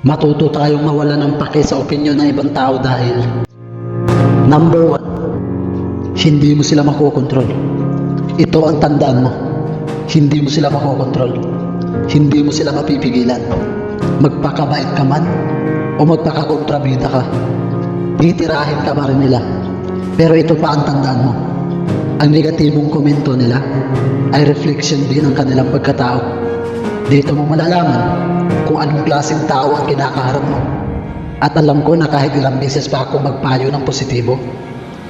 Matuto tayong mawala ng pake sa opinyon ng ibang tao dahil number 1, hindi mo sila makokontrol. Ito ang tandaan mo. Hindi mo sila makokontrol. Hindi mo sila mapipigilan. Magpakabait ka man o magpakakontrabida ka, titirahin ka pa rin nila. Pero ito pa ang tandaan mo. Ang negatibong komento nila ay reflection din ng kanilang pagkatao. Dito mo malalaman kung anong klaseng tao ang kinakaharap mo. At alam ko na kahit ilang beses pa ako magpayo ng positibo,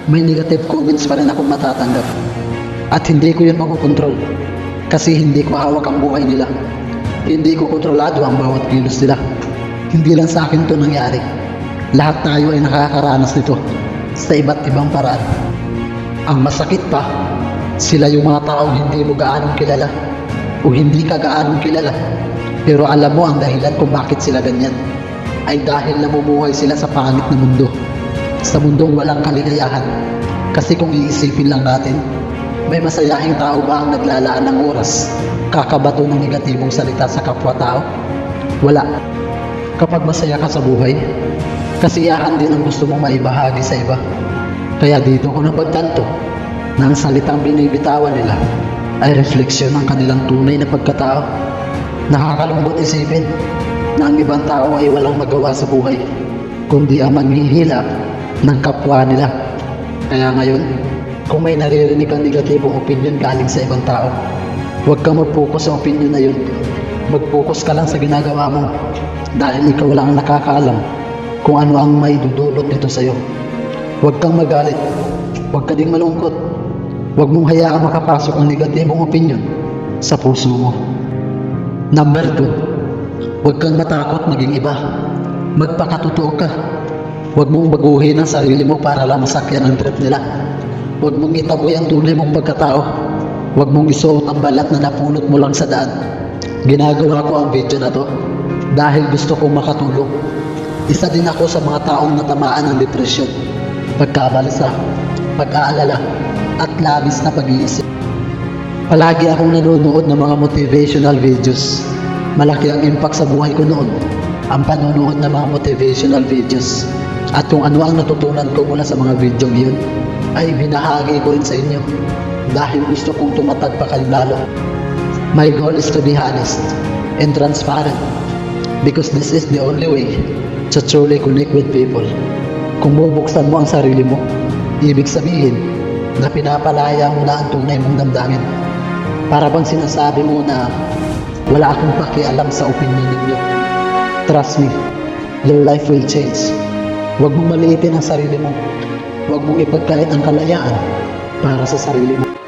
may negative comments pa rin akong matatanggap. At hindi ko yun makokontrol. Kasi hindi ko hawak ang buhay nila. Hindi ko kontrolado ang bawat kilos nila. Hindi lang sa akin to nangyari. Lahat tayo ay nakakaranas nito sa iba't ibang paraan. Ang masakit pa, sila yung mga taong hindi mo gaanong kilala o hindi ka gaanong kilala. Pero alam mo ang dahilan kung bakit sila ganyan ay dahil namumuhay sila sa pangit na mundo. Sa mundong walang kaligayahan. Kasi kung iisipin lang natin, may masayahing tao ba ang naglalaan ng oras kakabato ng negatibong salita sa kapwa-tao? Wala. Kapag masaya ka sa buhay, kasiyahan din ang gusto mong maibahagi sa iba. Kaya dito ko napagtanto na ang salitang binibitawan nila ay refleksyon ng kanilang tunay na pagkatao. Nakakalungkot isipin na ang ibang tao ay walang magawa sa buhay kundi ang manghihila ng kapwa nila. Kaya ngayon, kung may naririnig kang negatibong opinion galing sa ibang tao, huwag kang mag-focus sa opinion na yun. Mag-focus ka lang sa ginagawa mo dahil ikaw lang ang nakakaalam kung ano ang may dudulot nito sa'yo. Huwag kang magalit. Huwag ka ding malungkot. Huwag mong hayaang makapasok ang negatibong opinion sa puso mo. Number 2, huwag kang matakot maging iba. Magpakatotoo ka. Huwag mong baguhin ang sarili mo para lang masakyan ang trip nila. Huwag mong itaboy ang tunay mong pagkatao. Huwag mong isuot ang balat na napulot mo lang sa daan. Ginagawa ko ang video na to dahil gusto kong makatulong. Isa din ako sa mga taong natamaan ng depresyon, pagkabalisa, pag-aalala, at labis na pag-iisip. Palagi akong nanonood ng mga motivational videos. Malaki ang impact sa buhay ko noon, ang panonood ng mga motivational videos. At kung ano ang natutunan ko mula sa mga video yun, ay binahagi ko rin sa inyo dahil gusto kong tumatag pa kayo lalo. My goal is to be honest and transparent because this is the only way to truly connect with people. Kung bubuksan mo ang sarili mo, ibig sabihin na pinapalaya mo na ang tunay mong damdamin. Para bang sinasabi mo na wala akong pakialam sa opinion ninyo. Trust me, your life will change. Huwag mong maliitin ang sarili mo. Huwag mong ipagkait ang kalayaan para sa sarili mo.